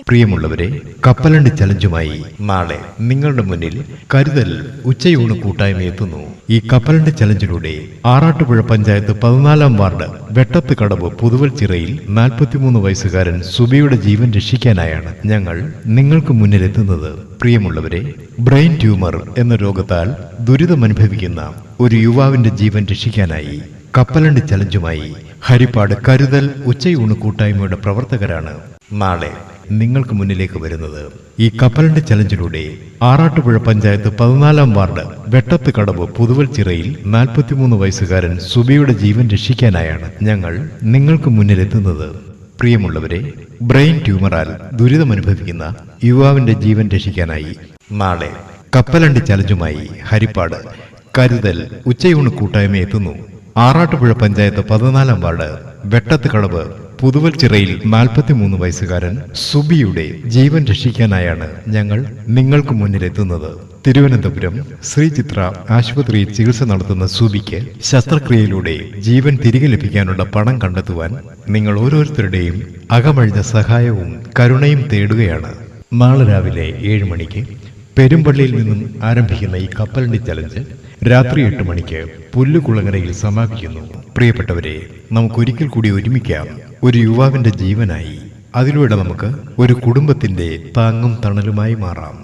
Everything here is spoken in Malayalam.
പ്രിയമുള്ളവരെ, കപ്പലണ്ടി ചലഞ്ചുമായി നാളെ നിങ്ങളുടെ മുന്നിൽ കരുതൽ ഉച്ചയൂണ് കൂട്ടായ്മ എത്തുന്നു. ഈ കപ്പലണ്ടി ചലഞ്ചിലൂടെ ആറാട്ടുപുഴ പഞ്ചായത്ത് 14-ാം വാർഡ് വെട്ടത്ത് കടവ് പുതുവൽ ചിറയിൽ 43 വയസ്സുകാരൻ സുബിയുടെ ജീവൻ രക്ഷിക്കാനായാണ് ഞങ്ങൾ നിങ്ങൾക്ക് മുന്നിലെത്തുന്നത്. പ്രിയമുള്ളവരെ, ബ്രെയിൻ ട്യൂമർ എന്ന രോഗത്താൽ ദുരിതമനുഭവിക്കുന്ന ഒരു യുവാവിന്റെ ജീവൻ രക്ഷിക്കാനായി കപ്പലണ്ടി ചലഞ്ചുമായി ഹരിപ്പാട് കരുതൽ ഉച്ചയൂണ് കൂട്ടായ്മയുടെ പ്രവർത്തകരാണ് നാളെ നിങ്ങൾക്ക് മുന്നിലേക്ക് വരുന്നത്. ഈ കപ്പലണ്ടി ചലഞ്ചിലൂടെ ആറാട്ടുപുഴ പഞ്ചായത്ത് 14-ാം വാർഡ് വെട്ടത്ത് കടവ് പുതുവൽ ചിറയിൽ 43 വയസ്സുകാരൻ സുബിയുടെ ജീവൻ രക്ഷിക്കാനായാണ് ഞങ്ങൾ നിങ്ങൾക്ക് മുന്നിലെത്തുന്നത്. പ്രിയമുള്ളവരെ, ബ്രെയിൻ ട്യൂമറാൽ ദുരിതമനുഭവിക്കുന്ന യുവാവിന്റെ ജീവൻ രക്ഷിക്കാനായി നാളെ കപ്പലണ്ടി ചലഞ്ചുമായി ഹരിപ്പാട് കരുതൽ ഉച്ചയൂണ് കൂട്ടായ്മ എത്തുന്നു. ആറാട്ടുപുഴ പഞ്ചായത്ത് 14-ാം വാർഡ് വെട്ടത്ത് കടവ് പുതുവൽ ചിറയിൽ 43 വയസ്സുകാരൻ സുബിയുടെ ജീവൻ രക്ഷിക്കാനായാണ് ഞങ്ങൾ നിങ്ങൾക്ക് മുന്നിലെത്തുന്നത്. തിരുവനന്തപുരം ശ്രീചിത്ര ആശുപത്രിയിൽ ചികിത്സ നടത്തുന്ന സുബിക്ക് ശസ്ത്രക്രിയയിലൂടെ ജീവൻ തിരികെ ലഭിക്കാനുള്ള പണം കണ്ടെത്തുവാൻ നിങ്ങൾ ഓരോരുത്തരുടെയും അകമഴിഞ്ഞ സഹായവും കരുണയും തേടുകയാണ്. നാളെ രാവിലെ 7 മണിക്ക് പെരുമ്പള്ളിയിൽ നിന്നും ആരംഭിക്കുന്ന ഈ കപ്പലണ്ടി ചലഞ്ച് രാത്രി 8 മണിക്ക് പുല്ലുകുളങ്ങരയിൽ സമാപിക്കുന്നു. പ്രിയപ്പെട്ടവരെ, നമുക്കൊരിക്കൽ കൂടി ഒരുമിക്കാം ഒരു യുവാവിന്റെ ജീവനായി. അതിലൂടെ നമുക്ക് ഒരു കുടുംബത്തിന്റെ താങ്ങും തണലുമായി മാറാം.